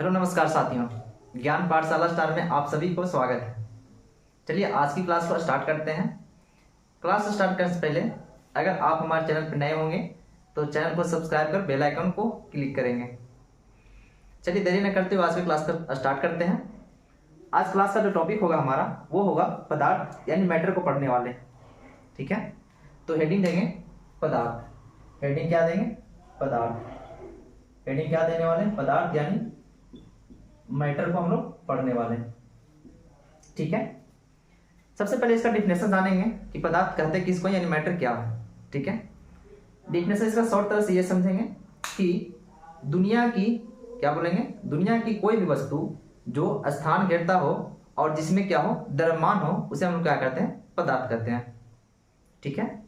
Hello नमस्कार साथियों, ज्ञान पाठशाला स्टार में आप सभी को स्वागत है। चलिए आज की क्लास को स्टार्ट करते हैं। क्लास स्टार्ट करने से पहले अगर आप हमारे चैनल पर नए होंगे तो चैनल को सब्सक्राइब कर बेल आइकन को क्लिक करेंगे। चलिए देरी न करते हुए आज की क्लास को स्टार्ट करते हैं। आज क्लास का जो टॉपिक होगा हमारा वो होगा पदार्थ यानी मैटर को पढ़ने वाले। ठीक है, तो हेडिंग देंगे पदार्थ। हेडिंग क्या देंगे? पदार्थ। हेडिंग क्या देने वाले? पदार्थ यानी मैटर को हम लोग पढ़ने वाले हैं। ठीक है, सबसे पहले इसका डिफिनेशन जानेंगे कि पदार्थ कहते किसको यानी मैटर क्या है। ठीक है, डिफिनेशन इसका शॉर्ट तरह से ये समझेंगे कि दुनिया की क्या बोलेंगे, दुनिया की कोई भी वस्तु जो स्थान घेरता हो और जिसमें क्या हो, द्रव्यमान हो, उसे हम लोग क्या कहते हैं? पदार्थ कहते हैं। ठीक है,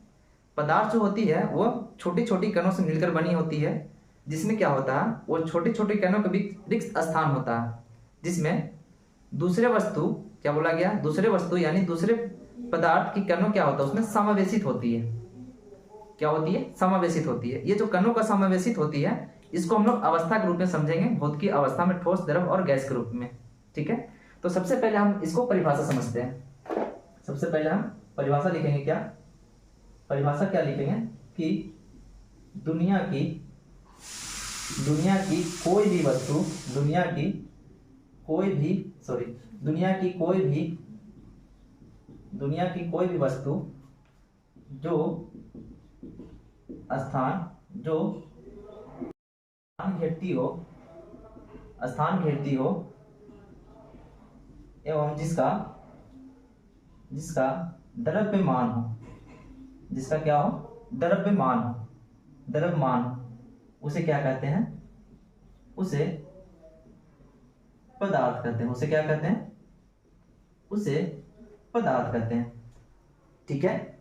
पदार्थ जो होती है वो छोटी छोटी कणों से मिलकर बनी होती है, जिसमें क्या होता है, वो छोटी छोटी कणों के बीच रिक्त स्थान होता है, जिसमें दूसरे वस्तु क्या बोला गया, दूसरे वस्तु यानी दूसरे पदार्थ की कणों क्या होता है, उसमें समावेशित होती है। क्या होती है? समावेशित होती है। ये जो कणों का समावेशित होती है इसको हम लोग अवस्था के रूप में समझेंगे, भौतिक अवस्था में ठोस, द्रव और गैस के रूप में। ठीक है, तो सबसे पहले हम इसको परिभाषा समझते हैं। सबसे पहले हम परिभाषा लिखेंगे। क्या परिभाषा क्या लिखेंगे कि दुनिया की कोई भी वस्तु, दुनिया की कोई भी वस्तु जो स्थान घेरती हो एवं जिसका द्रव्यमान हो, जिसका क्या हो? द्रव्यमान हो, उसे क्या कहते हैं? उसे पदार्थ कहते हैं। उसे क्या कहते हैं? उसे पदार्थ कहते हैं। ठीक है,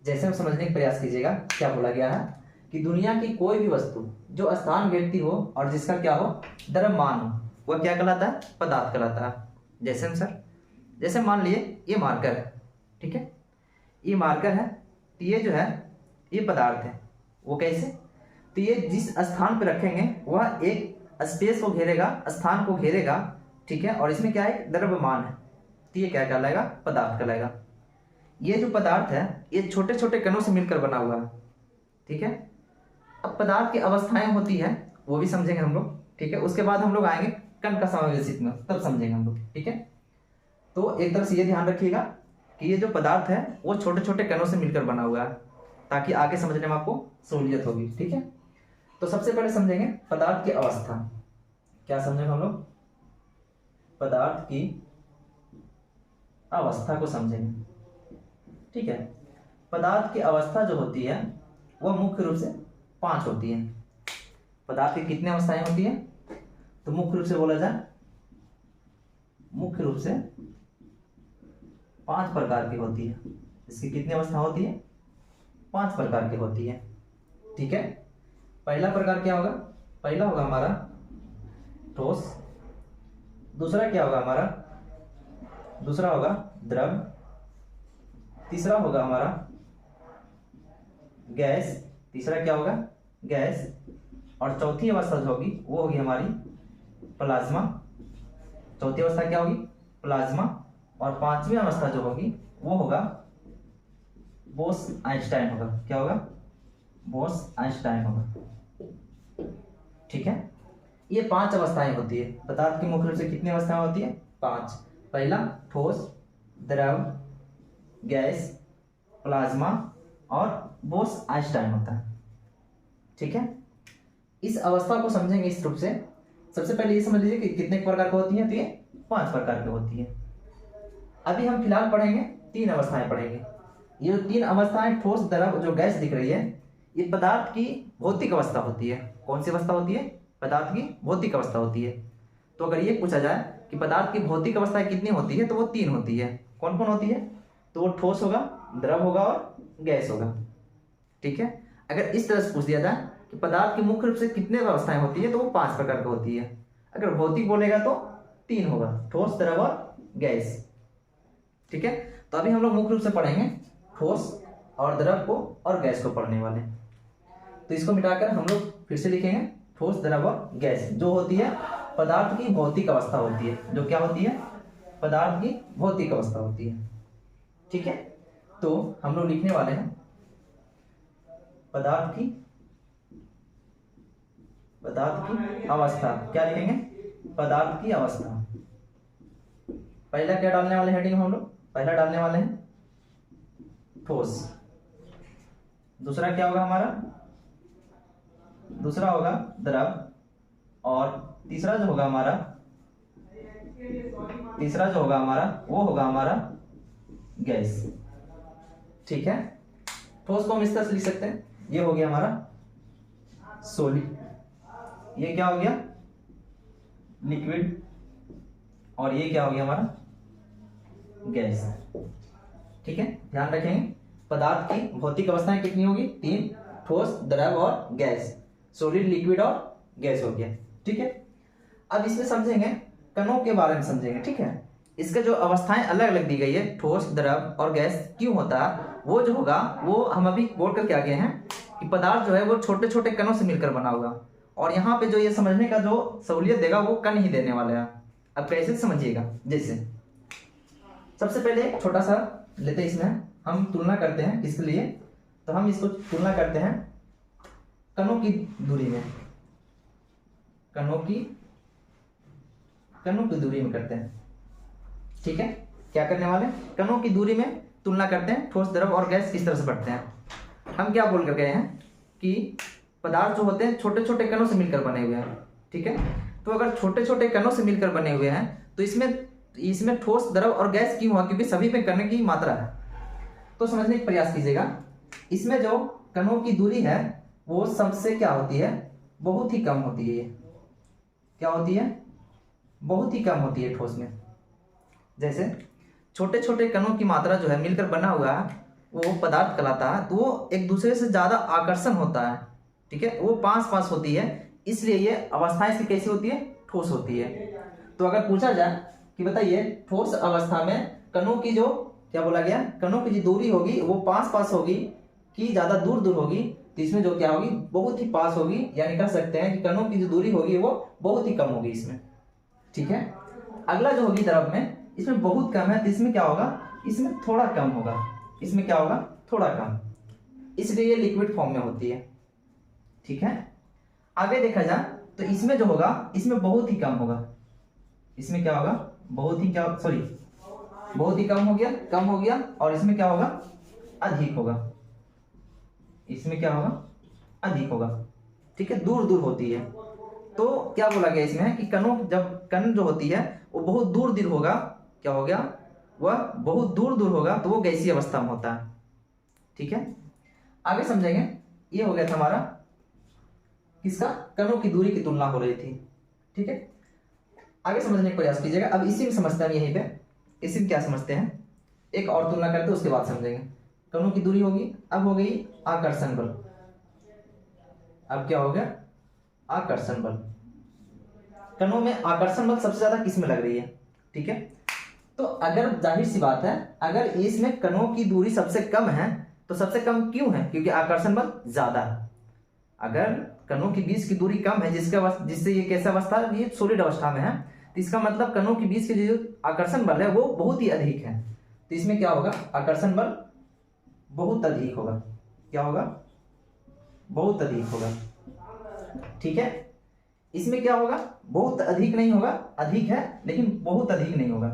जैसे हम समझने का प्रयास कीजिएगा। क्या बोला गया है कि दुनिया की कोई भी वस्तु जो स्थान घेरती हो और जिसका क्या हो? द्रव्यमान हो, वह क्या कहलाता है? पदार्थ कहलाता है। जैसे मान लिए ये मार्कर है। ठीक है, ये मार्कर है, तो ये जो है ये पदार्थ है। वो कैसे? तो ये जिस स्थान पर रखेंगे वह एक स्पेस को घेरेगा, स्थान को घेरेगा। ठीक है, और इसमें क्या है? द्रव्यमान है, तो ये क्या कहलाएगा? पदार्थ कहलाएगा। ये जो पदार्थ है ये छोटे छोटे कणों से मिलकर बना हुआ है। ठीक है, अब पदार्थ की अवस्थाएं होती है वो भी समझेंगे हम लोग। ठीक है, उसके बाद हम लोग आएंगे कण का समावेशित में, तब समझेंगे हम लोग। ठीक है, तो एक तरफ से ये ध्यान रखिएगा कि ये जो पदार्थ है वो छोटे छोटे कणों से मिलकर बना हुआ है, ताकि आगे समझने में आपको सहूलियत होगी। ठीक है, तो सबसे पहले समझेंगे पदार्थ की अवस्था। क्या समझेंगे हम लोग? पदार्थ की अवस्था को समझेंगे। ठीक है, पदार्थ की अवस्था जो होती है वह मुख्य रूप से 5 होती है। पदार्थ की कितनी अवस्थाएं होती है? तो मुख्य रूप से बोला जाए, मुख्य रूप से 5 प्रकार की होती है। इसकी कितनी अवस्था होती है? 5 प्रकार की होती है। ठीक है, पहला प्रकार क्या होगा? पहला होगा हमारा ठोस। दूसरा क्या होगा हमारा? दूसरा होगा द्रव। तीसरा होगा हमारा गैस। तीसरा क्या होगा? गैस। और चौथी अवस्था जो होगी वो होगी हमारी प्लाज्मा। चौथी अवस्था क्या होगी? प्लाज्मा। और 5वीं अवस्था जो होगी वो होगा बोस-आइंस्टाइन होगा। क्या होगा? बोस-आइंस्टाइन होगा। ठीक है, ये 5 अवस्थाएं होती है। पदार्थ की मुख्य रूप से कितनी अवस्थाएं होती है? 5। पहला ठोस, द्रव, गैस, प्लाज्मा और बोस-आइंस्टाइन होता है। ठीक है, इस अवस्था को समझेंगे इस रूप से। सबसे पहले ये समझ लीजिए कि कितने प्रकार की होती है, तो ये 5 प्रकार की होती है। अभी हम फिलहाल पढ़ेंगे 3 अवस्थाएं पढ़ेंगे। ये जो 3 अवस्थाएं, ठोस, द्रव, जो गैस दिख रही है, ये पदार्थ की भौतिक अवस्था होती है। कौन सी अवस्था होती है? पदार्थ की भौतिक अवस्था होती है। तो अगर ये पूछा जाए कि पदार्थ की भौतिक अवस्थाएं कितनी होती है, तो वो 3 होती है। कौन कौन होती है? तो वो ठोस होगा, द्रव होगा और गैस होगा। ठीक है, अगर इस तरह से पूछ दिया जाए कि पदार्थ की मुख्य रूप से कितने अवस्थाएं होती है, तो वो 5 प्रकार की होती है। अगर भौतिक बोलेगा तो 3 होगा, ठोस, द्रव और गैस। ठीक है, तो अभी हम लोग मुख्य रूप से पढ़ेंगे ठोस और द्रव को और गैस को पढ़ने वाले। तो इसको मिटाकर हम लोग फिर से लिखेंगे ठोस, द्रव और गैस, जो होती है पदार्थ की भौतिक अवस्था होती है। जो क्या होती है? पदार्थ की भौतिक अवस्था होती है। ठीक है, तो हम लोग लिखने वाले हैं पदार्थ की अवस्था। क्या लिखेंगे? पदार्थ की अवस्था। पहला क्या डालने वाले हेडिंग हम लोग? पहला डालने वाले हैं ठोस। दूसरा क्या होगा हमारा? दूसरा होगा द्रव। और तीसरा जो होगा हमारा वो होगा हमारा गैस। ठीक है, ठोस को हम इस तरह से लिख सकते हैं, ये हो गया हमारा सॉलिड, ये क्या हो गया? लिक्विड, और ये क्या हो गया हमारा? गैस। ठीक है, ध्यान रखेंगे पदार्थ की भौतिक अवस्थाएं कितनी होगी? 3, ठोस, द्रव और गैस। सॉलिड, लिक्विड और गैस हो गया। ठीक है, अब इसमें समझेंगे कणों के बारे में समझेंगे। ठीक है, इसके जो अवस्थाएं अलग अलग दी गई है, ठोस, द्रव और गैस, क्यों होता है वो जो होगा वो हम अभी बोल करके आगे हैं कि पदार्थ जो है वो छोटे छोटे कणों से मिलकर बना होगा। और यहाँ पे जो ये समझने का जो सहूलियत देगा वो कण ही देने वाला है। अब कैसे समझिएगा? जैसे सबसे पहले छोटा सा लेते हैं, इसमें हम तुलना करते हैं। किसके लिए? तो हम इसको तुलना करते हैं कणों की दूरी में, कणों की दूरी में करते हैं। ठीक है, क्या करने वाले? कणों की दूरी में तुलना करते हैं, ठोस, द्रव और गैस किस तरह से बढ़ते हैं। हम क्या बोल कर गए हैं कि पदार्थ जो होते हैं छोटे छोटे कणों से मिलकर बने हुए हैं। ठीक है, तो अगर छोटे छोटे कणों से मिलकर बने हुए हैं तो इसमें ठोस, द्रव और गैस क्यों हुआ? क्योंकि सभी पे कण की मात्रा है। तो समझने का प्रयास कीजिएगा, इसमें जो कणों की दूरी है वो सबसे क्या होती है? बहुत ही कम होती है। ये क्या होती है? बहुत ही कम होती है ठोस में। जैसे छोटे छोटे कणों की मात्रा जो है मिलकर बना हुआ है वो पदार्थ कहलाता है, तो वो एक दूसरे से ज्यादा आकर्षण होता है। ठीक है, वो पास पास होती है, इसलिए ये अवस्थाएं इसकी कैसी होती है? ठोस होती है। तो अगर पूछा जाए कि बताइए ठोस अवस्था में कणों की जो क्या बोला गया? कणों की जो दूरी होगी वो पास पास होगी कि ज्यादा दूर दूर होगी? तो इसमें जो क्या होगी? बहुत ही पास होगी, यानी कह सकते हैं कि कणों की जो दूरी होगी वो बहुत ही कम होगी इसमें। ठीक है, अगला जो होगी द्रव में, इसमें बहुत कम है, तो इसमें क्या होगा? इसमें थोड़ा कम होगा। इसमें क्या होगा? थोड़ा कम, इसलिए ये लिक्विड फॉर्म में होती है। ठीक है, आगे देखा जाए तो इसमें जो होगा इसमें बहुत ही कम होगा। इसमें क्या होगा? बहुत ही कम हो गया। और इसमें क्या होगा? अधिक होगा। इसमें क्या होगा? अधिक होगा। ठीक है, दूर दूर होती है। तो क्या बोला गया इसमें कि जब कण जो होती है वो बहुत दूर दूर होगा, क्या हो गया? वह बहुत दूर दूर होगा, तो वो गैसीय अवस्था में होता है। ठीक है, आगे समझेंगे। ये हो गया था हमारा किसका? कणों की दूरी की तुलना हो रही थी। ठीक है, आगे समझने का प्रयास कीजिएगा। अब इसी में समझते हैं, हम यहीं पे इसी में क्या समझते हैं, एक और तुलना करते हैं, उसके बाद समझेंगे। कणों की दूरी होगी, अब हो गई आकर्षण बल। अब क्या हो गया? आकर्षण बल। कणों में आकर्षण बल सबसे ज्यादा किस में लग रही है? ठीक है, तो अगर जाहिर सी बात है, अगर इसमें कणों की दूरी सबसे कम है तो सबसे कम क्यों है? क्योंकि आकर्षण बल ज्यादा है। अगर कणों के बीच की दूरी कम है जिससे ये कैसा अवस्था है? ये सॉलिड अवस्था में है, तो इसका मतलब कणों के बीच के जो आकर्षण बल है वो बहुत ही अधिक है। तो इसमें क्या होगा? आकर्षण बल बहुत अधिक होगा। क्या होगा? बहुत अधिक होगा। ठीक है, इसमें क्या होगा? बहुत अधिक नहीं होगा, अधिक है लेकिन बहुत अधिक नहीं होगा।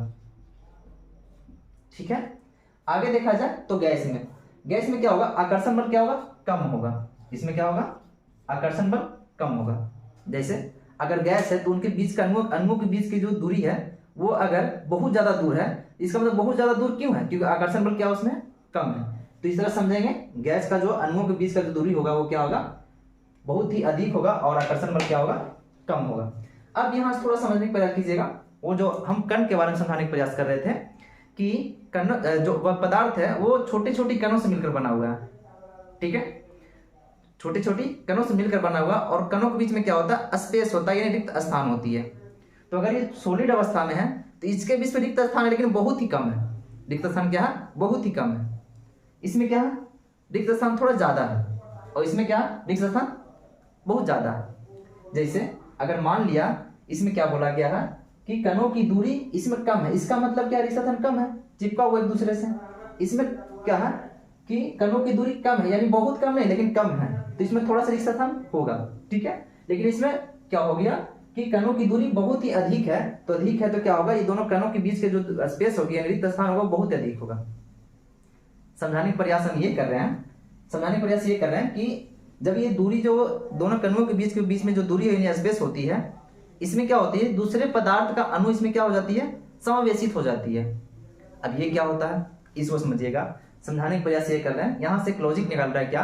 ठीक है, आगे देखा जाए तो गैस में क्या होगा? आकर्षण बल क्या होगा? कम होगा। इसमें क्या होगा? आकर्षण बल कम होगा। जैसे अगर गैस है तो उनके बीच का अणुओं के बीच की जो दूरी है वो अगर बहुत ज्यादा दूर है, इसका मतलब बहुत ज्यादा दूर क्यों है? क्योंकि आकर्षण बल क्या उसमें कम है। तो इस तरह समझेंगे, गैस का जो अणुओं के बीच का जो दूरी होगा वो क्या होगा? बहुत ही अधिक होगा, और आकर्षण बल क्या होगा? कम होगा। अब यहाँ से थोड़ा समझने का प्रयास कीजिएगा, वो जो हम कण के बारे में समझाने का प्रयास कर रहे थे कि कण जो पदार्थ है वो छोटी छोटी कणों से मिलकर बना हुआ है। ठीक है, छोटी छोटी कणों से मिलकर बना हुआ, और कणों के बीच में क्या होता है? स्पेस होता है, यानी रिक्त स्थान होती है। तो अगर ये सॉलिड अवस्था में है तो इसके बीच में रिक्त स्थान है, लेकिन बहुत ही कम है। रिक्त स्थान क्या है? बहुत ही कम है। इसमें क्या है? रिक्त स्थान थोड़ा ज्यादा है, और इसमें क्या है? रिक्त स्थान बहुत ज्यादा है। जैसे अगर मान लिया इसमें क्या बोला गया है कि कणों की दूरी इसमें कम है। इसका मतलब क्या, रिश्ताधन कम है, चिपका हुआ एक दूसरे से। इसमें क्या है कि कणों की दूरी कम है, यानी बहुत कम नहीं लेकिन कम है, तो इसमें थोड़ा सा रिश्ताधन होगा, ठीक है। लेकिन इसमें क्या हो गया कि कणों की दूरी बहुत ही अधिक है, तो अधिक है तो क्या होगा, ये दोनों कणों के बीच के जो स्पेस होगी यानी रिक्त स्थान होगा बहुत अधिक होगा। समझाने का प्रयास हम ये कर रहे हैं, समझाने का प्रयास ये कर रहे हैं कि जब ये दूरी जो दोनों कणों के बीच में जो दूरी है स्पेस होती है, इसमें क्या होती है, दूसरे पदार्थ का अणु इसमें क्या हो जाती है, समावेशित हो जाती है। अब ये क्या होता है इसको समझिएगा, समझाने का प्रयास ये कर रहे हैं। यहां से एक लॉजिक निकल रहा है क्या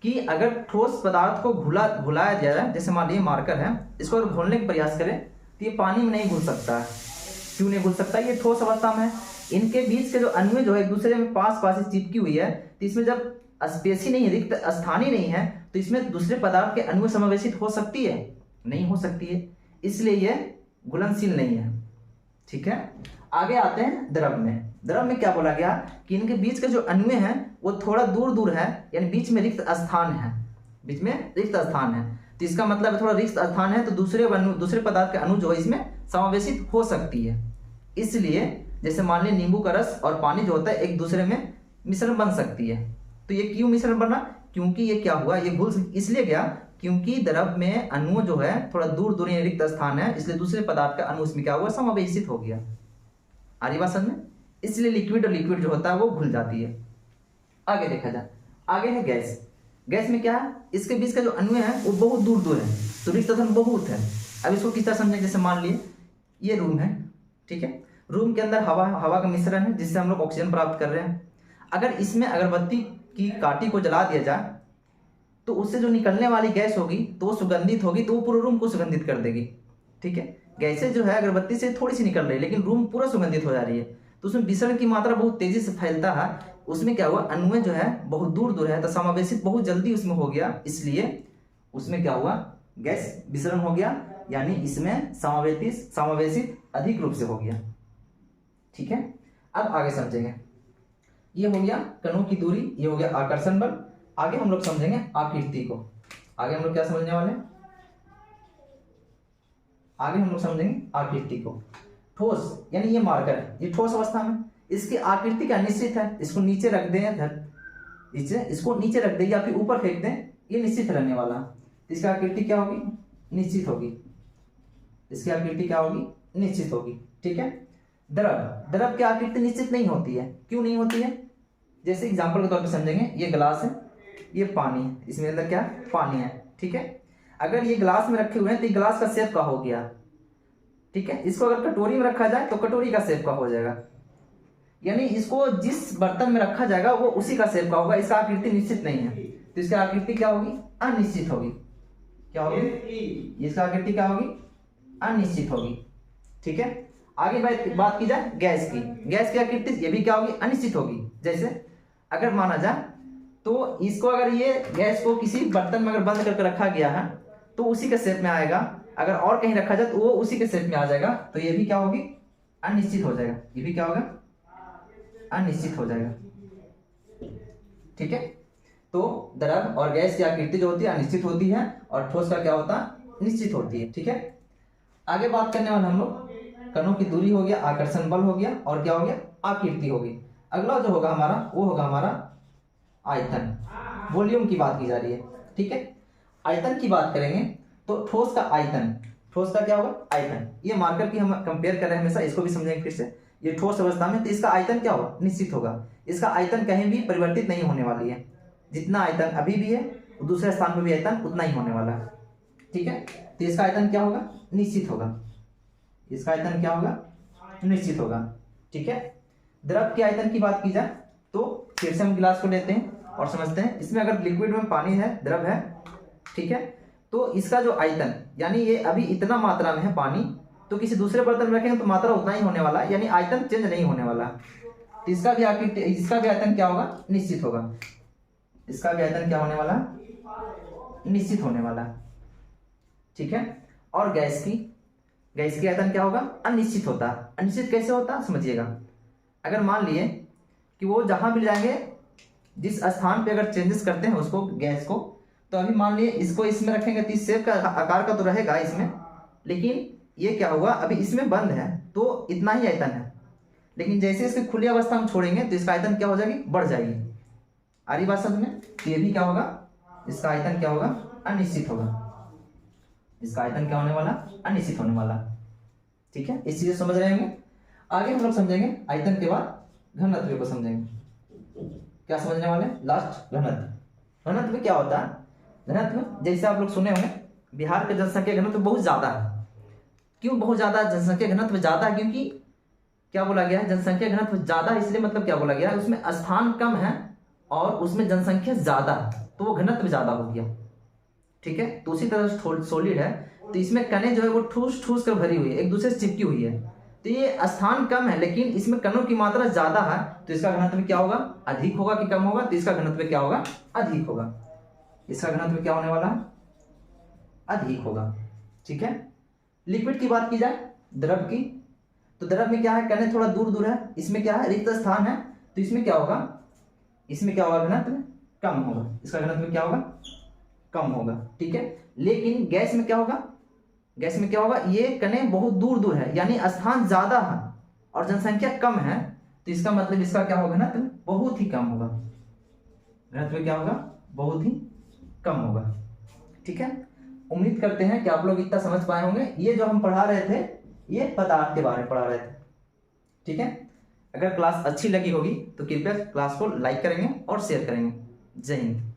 कि अगर ठोस पदार्थ को घुलाया जाए, जैसे मान लीजिए मार्कर है, इसको अगर घोलने का प्रयास करें तो ये पानी में नहीं घुल सकता है। क्यों नहीं घुल सकता, ये ठोस अवस्था में है। इनके बीच के जो अणु जो है एक दूसरे में पास पास चिपकी हुई है, तो इसमें जब स्पेस ही नहीं है, रिक्त स्थान ही नहीं है, तो इसमें दूसरे पदार्थ के अणु समावेशित हो सकती है, नहीं हो सकती है, इसलिए यह घुलनशील नहीं है, ठीक है। आगे आते हैं द्रव में। द्रव में क्या बोला गया कि इनके बीच के जो अणु हैं वो थोड़ा दूर दूर है, यानी बीच में रिक्त स्थान है, बीच में रिक्त स्थान है, तो इसका मतलब थोड़ा रिक्त स्थान है तो दूसरे पदार्थ के अणु जो है इसमें समावेशित हो सकती है। इसलिए जैसे मान लीजिए नींबू का रस और पानी जो होता है एक दूसरे में मिश्रण बन सकती है। तो ये क्यों मिश्रण बना, क्योंकि ये क्या हुआ, ये घुल इसलिए गया क्योंकि द्रव में अणु जो है थोड़ा दूर दूर रिक्त स्थान है, इसलिए दूसरे पदार्थ का अणु इसमें क्या हुआ, समावेशित हो गया। आ रही बात समझ में, इसलिए लिक्विड और लिक्विड जो होता है वो घुल जाती है। आगे देखा जाए, आगे है गैस। गैस में क्या है, इसके बीच का जो अणु है वो बहुत दूर दूर है, तो रिक्त स्थान बहुत है। अब इसको किस तरह समझें, जैसे मान लिए ये रूम है, ठीक है, रूम के अंदर हवा का मिश्रण है जिससे हम लोग ऑक्सीजन प्राप्त कर रहे हैं। अगर इसमें अगरबत्ती की काठी को जला दिया जाए तो उससे जो निकलने वाली गैस होगी तो वो सुगंधित होगी, तो वो पूरे रूम को सुगंधित कर देगी, ठीक है। गैसें जो है अगरबत्ती से थोड़ी सी निकल रही है लेकिन रूम पूरा सुगंधित हो जा रही है, तो उसमें विसरण की मात्रा बहुत तेजी से फैलता है। उसमें क्या हुआ, अणुएं जो है बहुत दूर दूर है तो समावेशित बहुत जल्दी उसमें हो गया, इसलिए उसमें क्या हुआ, गैस विसरण हो गया, यानी इसमें समावेशित अधिक रूप से हो गया, ठीक है। अब आगे समझेंगे, ये हो गया कणों की दूरी, ये हो गया आकर्षण बल। आगे हम लोग समझेंगे आकृति को। आगे हम लोग क्या समझने वाले हैं, आगे हम लोग समझेंगे आकृति को। ठोस यानी ये मार्कर है, ये ठोस अवस्था में, इसकी आकृति क्या निश्चित है, इसको नीचे रख दें इसको नीचे रख दें या फिर ऊपर फेंक दें, ये निश्चित रहने वाला है। इसकी आकृति क्या होगी, निश्चित होगी, इसकी आकृति क्या होगी, निश्चित होगी, ठीक है। द्रव की आकृति निश्चित नहीं होती है, क्यों नहीं होती है, जैसे एग्जांपल के तौर पे समझेंगे, ये ग्लास है, ये पानी है, इसमें अंदर क्या पानी है, ठीक है। अगर ये ग्लास में रखे हुए हैं तो ये ग्लास का शेप का हो गया, ठीक है। इसको अगर कटोरी में रखा जाए तो कटोरी का शेप का हो जाएगा, यानी इसको जिस बर्तन में रखा जाएगा वो उसी का शेप का होगा, इसका आकृति निश्चित नहीं है, तो इसकी आकृति क्या होगी, अनिश्चित होगी। क्या होगी, इसका आकृति क्या होगी, अनिश्चित होगी, ठीक है। आगे बात की जाए गैस की। गैस की आकृति ये भी क्या होगी, अनिश्चित होगी। जैसे अगर माना जाए तो इसको अगर ये गैस को किसी बर्तन में अगर बंद करके रखा गया है तो उसी के शेप में आएगा, अगर और कहीं रखा जाए तो वो उसी के शेप में आ जाएगा, तो ये भी क्या होगी, अनिश्चित हो जाएगा, ये भी क्या होगा, अनिश्चित हो जाएगा, ठीक है। तो द्रव और गैस की आकृति जो होती है अनिश्चित होती है और ठोस का क्या होता है, निश्चित होती है, ठीक है। आगे बात करने वाले हम लोग कणों की दूरी हो गया, आकर्षण बल हो गया, और क्या हो गया, आकृति हो गई। अगला जो होगा हमारा वो होगा हमारा आयतन, वॉल्यूम की बात की जा रही है, ठीक है। आयतन की बात करेंगे तो ठोस का आयतन, ठोस का क्या होगा, आयतन। ये मार्कर की हम कंपेयर कर रहे हैं हमेशा, इसको भी समझेंगे फिर से। ये ठोस अवस्था में तो इसका आयतन क्या होगा, निश्चित होगा। इसका आयतन कहीं भी परिवर्तित नहीं होने वाली है, जितना आयतन अभी भी है दूसरे स्थान पर भी आयतन उतना ही होने वाला है, ठीक है। तो इसका आयतन क्या होगा, निश्चित होगा, इसका आयतन क्या होगा, निश्चित होगा, ठीक है। द्रव के आयतन की बात की जाए तो फिर से हम गिलास को लेते हैं और समझते हैं, इसमें अगर लिक्विड में पानी है, द्रव है, ठीक है, तो इसका जो आयतन यानी ये अभी इतना मात्रा में है पानी, तो किसी दूसरे बर्तन में रखेंगे तो मात्रा उतना ही होने वाला है, यानी आयतन चेंज नहीं होने वाला। तो इसका भी आयतन क्या होगा, निश्चित होगा, इसका भी आयतन क्या होने वाला, निश्चित होने वाला, ठीक है। और गैस की आयतन क्या होगा, अनिश्चित होता है। अनिश्चित कैसे होता है समझिएगा, अगर मान लिए कि वो जहां भी जाएंगे जिस स्थान पे अगर चेंजेस करते हैं उसको गैस को, तो अभी मान लिए इसको इसमें रखेंगे तो इस शेप का आकार का तो रहेगा इसमें, लेकिन ये क्या होगा, अभी इसमें बंद है तो इतना ही आयतन है, लेकिन जैसे इसकी खुली अवस्था हम छोड़ेंगे तो इसका आयतन क्या हो जाएगी, बढ़ जाएगी। आ रही बात समझ में? तो ये भी क्या होगा, इसका आयतन क्या होगा, अनिश्चित होगा। इसका आयतन क्या होने वाला, अनिश्चित होने वाला। ठीक है, इस चीज समझ रहे होंगे। आगे हम लोग समझेंगे आयतन के बाद घनत्व को समझेंगे। क्या समझने वाले, लास्ट घनत्व। घनत्व क्या होता है, घनत्व जैसे आप लोग सुने होंगे बिहार का जनसंख्या घनत्व बहुत ज्यादा है। क्यों बहुत ज्यादा जनसंख्या घनत्व ज्यादा है, क्योंकि क्या बोला गया है, जनसंख्या घनत्व ज्यादा है, इसलिए मतलब क्या बोला गया है, उसमें स्थान कम है और उसमें जनसंख्या ज्यादा है, तो वो घनत्व ज्यादा हो गया। ठीक है, तो उसी तरह सॉलिड है तो इसमें कणें जो है वो ठूस ठूस कर भरी हुई है, एक दूसरे से चिपकी हुई है। तो ये स्थान कम है लेकिन इसमें कणों की मात्रा ज्यादा है, तो इसका घनत्व क्या होगा, अधिक होगा कि कम होगा, तो इसका घनत्व क्या होगा, अधिक होगा। इसका घनत्व क्या होने वाला है, अधिक होगा। ठीक है, लिक्विड की बात की जाए, द्रव की, तो द्रव में क्या है, कणें थोड़ा दूर दूर है, इसमें क्या है, रिक्त स्थान है, तो इसमें क्या होगा, इसमें क्या होगा, घनत्व कम होगा। इसका घनत्व क्या होगा, कम होगा। ठीक है, लेकिन गैस में क्या होगा, गैस में क्या होगा, ये कणें बहुत दूर दूर है, यानी स्थान ज्यादा है और जनसंख्या कम है, तो इसका मतलब इसका क्या होगा, घनत्व बहुत ही कम होगा। घनत्व क्या होगा, बहुत ही कम होगा। ठीक है, उम्मीद करते हैं कि आप लोग इतना समझ पाए होंगे। ये जो हम पढ़ा रहे थे ये पदार्थ के बारे में पढ़ा रहे थे। ठीक है, अगर क्लास अच्छी लगी होगी तो कृपया क्लास को लाइक करेंगे और शेयर करेंगे। जय हिंद।